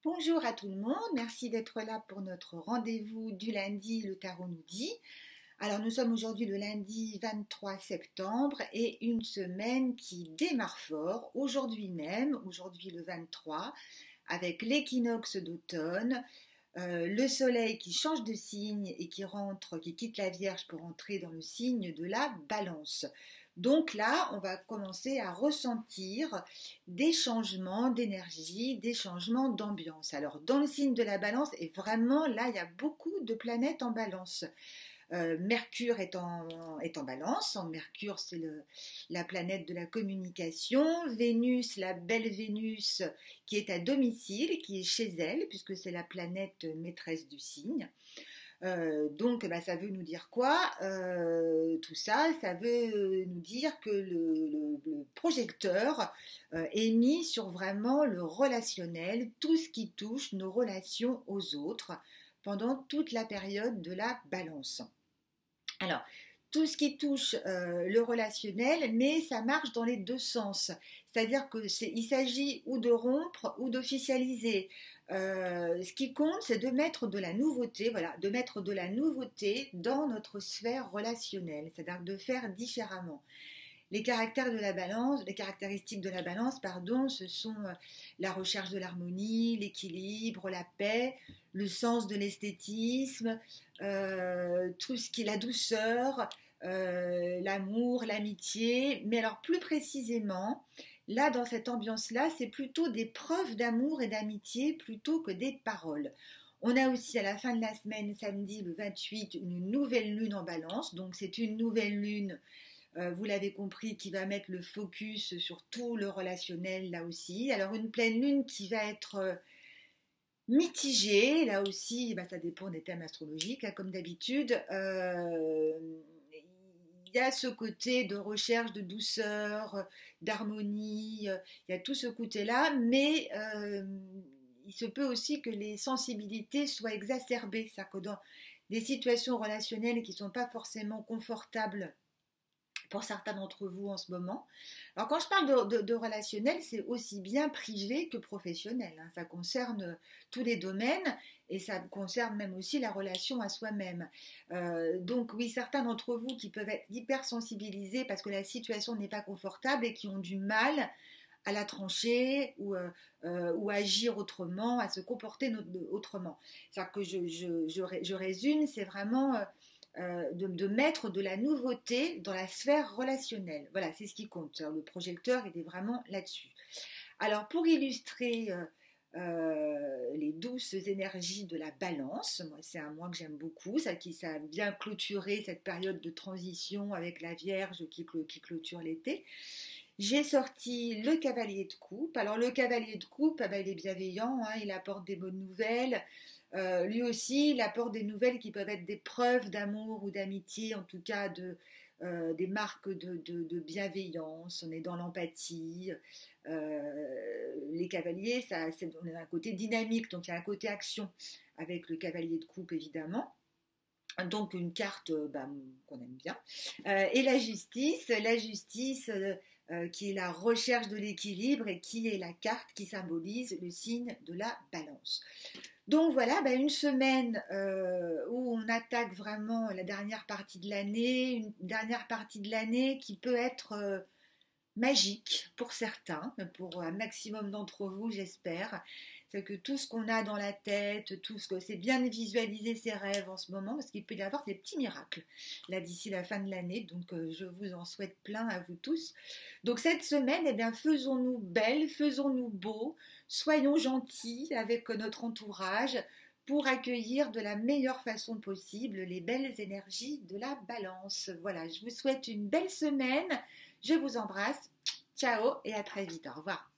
Bonjour à tout le monde, merci d'être là pour notre rendez-vous du lundi, le tarot nous dit. Alors nous sommes aujourd'hui le lundi 23 septembre et une semaine qui démarre fort, aujourd'hui même, aujourd'hui le 23, avec l'équinoxe d'automne, le soleil qui change de signe et qui quitte la Vierge pour entrer dans le signe de la Balance. Donc là, on va commencer à ressentir des changements d'énergie, des changements d'ambiance. Alors dans le signe de la Balance, et vraiment là, il y a beaucoup de planètes en Balance. Mercure est en Balance. Mercure, c'est la planète de la communication. Vénus, la belle Vénus, qui est à domicile, qui est chez elle, puisque c'est la planète maîtresse du signe. Donc, ça veut nous dire quoi? Tout ça, ça veut nous dire que le projecteur est mis sur vraiment le relationnel, tout ce qui touche nos relations aux autres pendant toute la période de la Balance. Alors, tout ce qui touche le relationnel, mais ça marche dans les deux sens. C'est-à-dire qu'il s'agit ou de rompre ou d'officialiser. Ce qui compte, c'est de mettre de la nouveauté, voilà, de mettre de la nouveauté dans notre sphère relationnelle, c'est-à-dire de faire différemment. Les caractéristiques de la balance, pardon, ce sont la recherche de l'harmonie, l'équilibre, la paix, le sens de l'esthétisme, tout ce qui est la douceur, l'amour, l'amitié. Mais alors plus précisément, là dans cette ambiance-là, c'est plutôt des preuves d'amour et d'amitié plutôt que des paroles. On a aussi à la fin de la semaine, samedi le 28, une nouvelle lune en balance. Donc c'est une nouvelle lune, vous l'avez compris, qui va mettre le focus sur tout le relationnel là aussi. Alors une pleine lune qui va être mitigée, là aussi, ça dépend des thèmes astrologiques, hein, comme d'habitude. Il y a ce côté de recherche de douceur, d'harmonie, il y a tout ce côté-là, mais il se peut aussi que les sensibilités soient exacerbées, c'est-à-dire que dans des situations relationnelles qui ne sont pas forcément confortables pour certains d'entre vous en ce moment. Alors quand je parle de relationnel, c'est aussi bien privé que professionnel, hein. Ça concerne tous les domaines et ça concerne même aussi la relation à soi-même. Donc oui, certains d'entre vous qui peuvent être hypersensibilisés parce que la situation n'est pas confortable et qui ont du mal à la trancher ou agir autrement, à se comporter autrement. C'est-à-dire que je résume, c'est vraiment de mettre de la nouveauté dans la sphère relationnelle. Voilà, c'est ce qui compte. Alors, le projecteur, il est vraiment là-dessus. Alors, pour illustrer les douces énergies de la balance, moi, c'est un mois que j'aime beaucoup, ça a bien clôturé cette période de transition avec la Vierge qui clôture l'été. J'ai sorti le cavalier de coupe. Alors le cavalier de coupe, il est bienveillant, hein, il apporte des bonnes nouvelles. Lui aussi, il apporte des nouvelles qui peuvent être des preuves d'amour ou d'amitié, en tout cas des marques de bienveillance. On est dans l'empathie. Les cavaliers, on a un côté dynamique, donc il y a un côté action avec le cavalier de coupe, évidemment. Donc une carte qu'on aime bien. Et la justice qui est la recherche de l'équilibre et qui est la carte qui symbolise le signe de la balance. Donc voilà, une semaine où on attaque vraiment la dernière partie de l'année, une dernière partie de l'année qui peut être magique pour certains, pour un maximum d'entre vous, j'espère. C'est que tout ce qu'on a dans la tête, tout ce que c'est bien de visualiser ses rêves en ce moment, parce qu'il peut y avoir des petits miracles là d'ici la fin de l'année. Donc je vous en souhaite plein à vous tous. Donc cette semaine, faisons-nous belles, faisons-nous beaux, soyons gentils avec notre entourage pour accueillir de la meilleure façon possible les belles énergies de la balance. Voilà, je vous souhaite une belle semaine. Je vous embrasse. Ciao et à très vite. Au revoir.